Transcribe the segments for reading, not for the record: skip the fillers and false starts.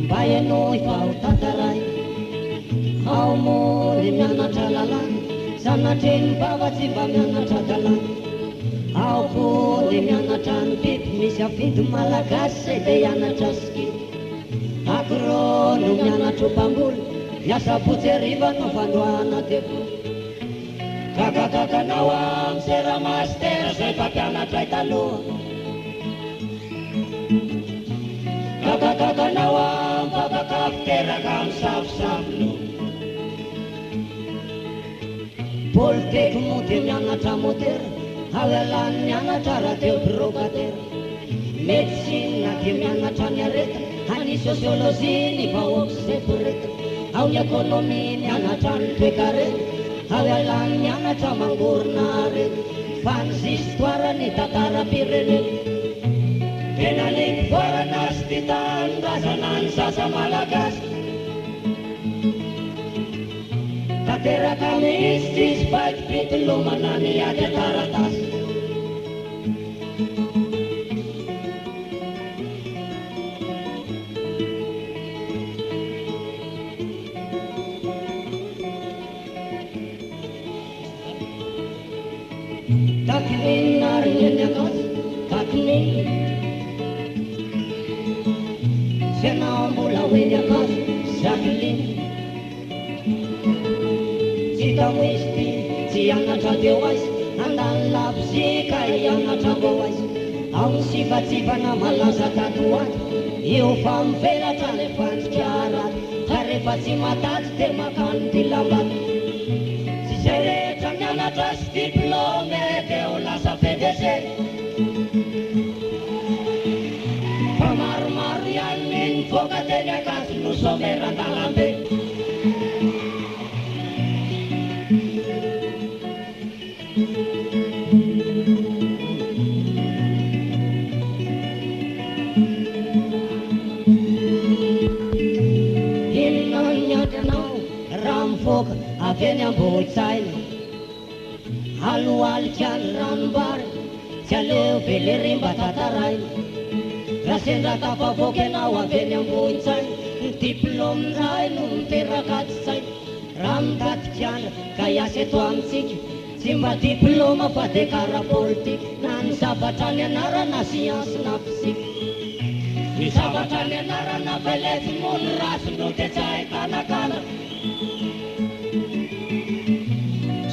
mba ianao efa ho tantaray ao moa ny mianatra lalàna sanatreny bava tsy mba mianatra dalàna ao koa ny mianatra ny biby misy afidy malagasy zay dia hianatra skidy akorô no mianatra ho mpamboly miasa botsy ariva no fandoana devoly kakakakanao am sera master zay mpampianatra taloha kakakakanao am mpapakafiteraka am safosafolo politek moa dia mianatra motera ao ialany mianatra radio brocadera médecine dia mianatra ny areta any sociologie ny vahoaky zay boreta ao ny économie mianatra ny toekareta ao ialany mianatra mangorona areta fa ny histoire ny tantara-pirenena tena nivoarana sy ty tanindrazana ny sasa malagasy tanteraka misy tsisy baikipitolomana ny ady ataratasy takiny narineny akazy takiny fianao mbola hoeny akazy Jacqueline tsy tamoizy ty tsy hianatra deo aizy andany labozika hianatra mbao aizy ao ny sifatsifana malaza tatoaty io fa mivelatra le fandrika araty fa rehefa tsy mataty dia makany ty lambaty tsy zay rehetra mianatra sy diplôme dia ho lasa PDG fa maromaro ihany ny voaka teny akazy no someran-dalambe inona niady anao raha mivoaka avy eny ambohitsaina aloalikany ranombary tsy aleo velery mba tantaraina raha sendra tafavoaka ianao avy eny ambohitsaina ny diplôme ray no miteraka tsy saina raha mitatikiana ka hiasa eto amintsika tsy mba diplôma fa dia kara politika na ny zavatra ny anarana siansy na fisika ny zavatra ny anarana velety moa ny rasy no dia tsy ahitanakana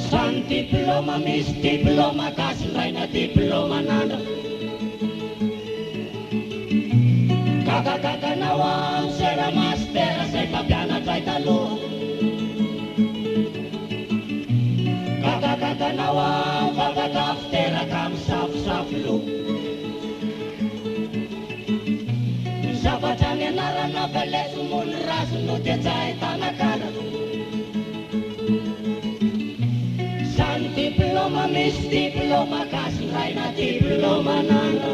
sany diplôma misy diplôma gasy raina diplôma nandra kakakakanao am sera master zay mpampianatra taloha kakakakanao am mpapakafiteraka am safosafolo ny zavatra ny anarana velety moa ny rasy no dia tsy ahitanakana sany diplôma misy diplôma gasy raina diplôma nandra